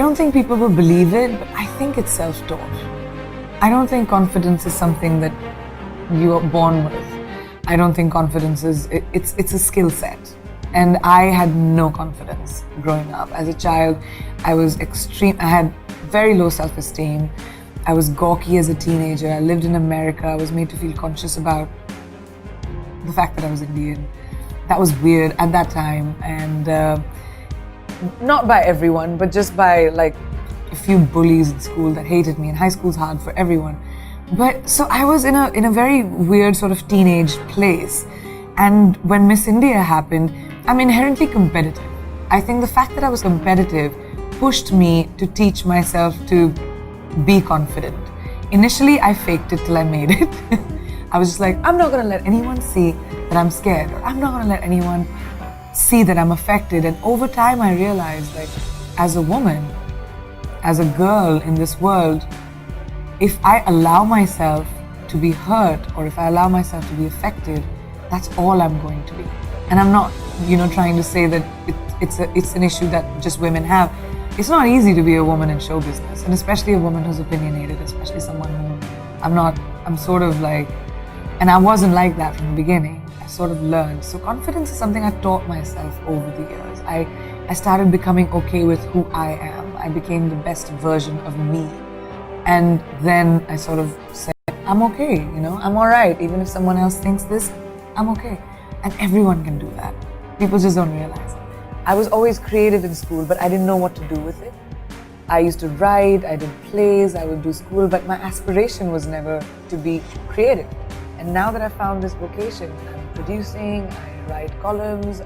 don't think people will believe it, but I think it's self-taught. I don't think confidence is something that you are born with. I don't think confidence is, it's a skill set. And I had no confidence growing up. As a child, I had very low self-esteem. I was gawky as a teenager. I lived in America. I was made to feel conscious about the fact that I was Indian. That was weird at that time, and not by everyone, but just by like a few bullies in school that hated me, and high school's hard for everyone. But so I was in a very weird sort of teenage place, and when Miss India happened, I'm inherently competitive. I think the fact that I was competitive pushed me to teach myself to be confident. Initially, I faked it till I made it. I was just like, I'm not gonna let anyone see that I'm scared, or I'm not gonna let anyone see that I'm affected. And over time, I realized, like, as a woman, as a girl in this world, if I allow myself to be hurt, or if I allow myself to be affected, that's all I'm going to be. And I'm not, trying to say that it's an issue that just women have. It's not easy to be a woman in show business, and especially a woman who's opinionated, especially someone who I'm sort of like, and I wasn't like that from the beginning. I sort of learned. So confidence is something I taught myself over the years. I started becoming okay with who I am. I became the best version of me. And then I sort of said, I'm okay, I'm all right. Even if someone else thinks this, I'm okay. And everyone can do that. People just don't realize it. I was always creative in school, but I didn't know what to do with it. I used to write, I did plays, I would do school, but my aspiration was never to be creative. And now that I found this vocation, I'm producing, I write columns,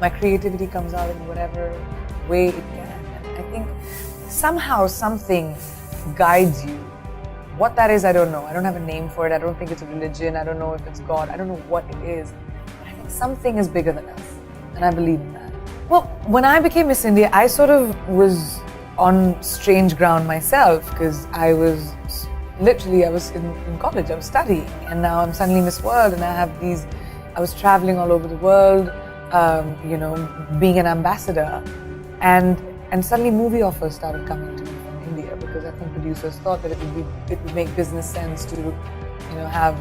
my creativity comes out in whatever way it can. And I think somehow something guides you. What that is, I don't know. I don't have a name for it. I don't think it's a religion. I don't know if it's God. I don't know what it is. But I think something is bigger than us. And I believe in that. Well, when I became Miss India, I sort of was on strange ground myself, because I was in college, I was studying, and now I'm suddenly Miss World, and I was traveling all over the world, being an ambassador, and suddenly movie offers started coming to me from India, because I think producers thought that it would make business sense to, have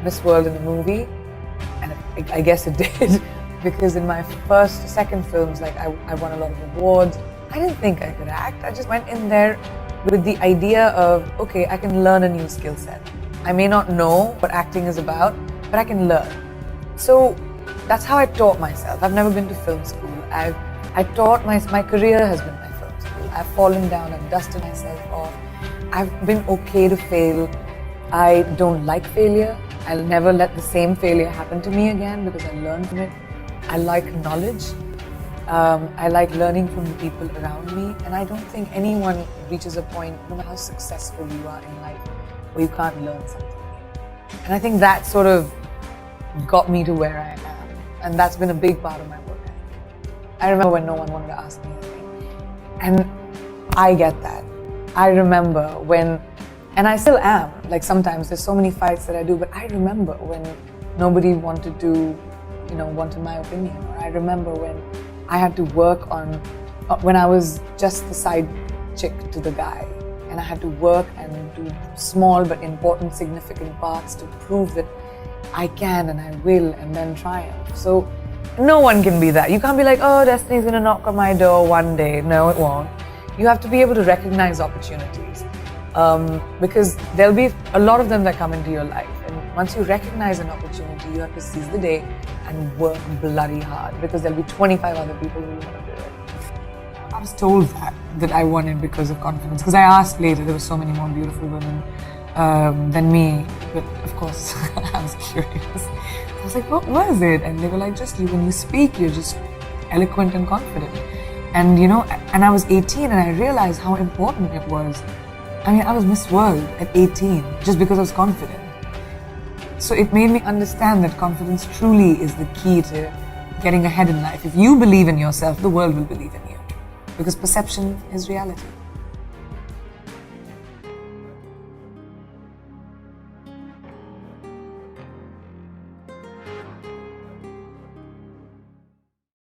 Miss World in the movie, and I guess it did. Because in my second films, like I won a lot of awards. I didn't think I could act. I just went in there with the idea of, okay, I can learn a new skill set. I may not know what acting is about, but I can learn. So that's how I taught myself. I've never been to film school. I taught my career has been my film school. I've fallen down, I've dusted myself off. I've been okay to fail. I don't like failure. I'll never let the same failure happen to me again, because I learned from it. I like knowledge. I like learning from the people around me, and I don't think anyone reaches a point, no matter how successful you are in life, where you can't learn something. And I think that sort of got me to where I am, and that's been a big part of my work. I remember when no one wanted to ask me anything, and I get that. I remember when, and I still am, like sometimes there's so many fights that I do, but I remember when nobody wanted my opinion. Or I remember when I had to work on, when I was just the side chick to the guy, and I had to work and do small but important, significant parts to prove that I can and I will, and then triumph. So no one can be that. You can't be like, oh, destiny's gonna knock on my door one day. No, it won't. You have to be able to recognize opportunities, because there'll be a lot of them that come into your life. And once you recognize an opportunity, you have to seize the day and work bloody hard, because there'll be 25 other people who want to do it. I was told that I won it because of confidence, because I asked later, there were so many more beautiful women than me, but of course I was curious. I was like, what was it? And they were like, just you, when you speak, you're just eloquent and confident. And and I was 18, and I realized how important it was. I mean, I was Miss World at 18 just because I was confident. So it made me understand that confidence truly is the key to getting ahead in life. If you believe in yourself, the world will believe in you, because perception is reality.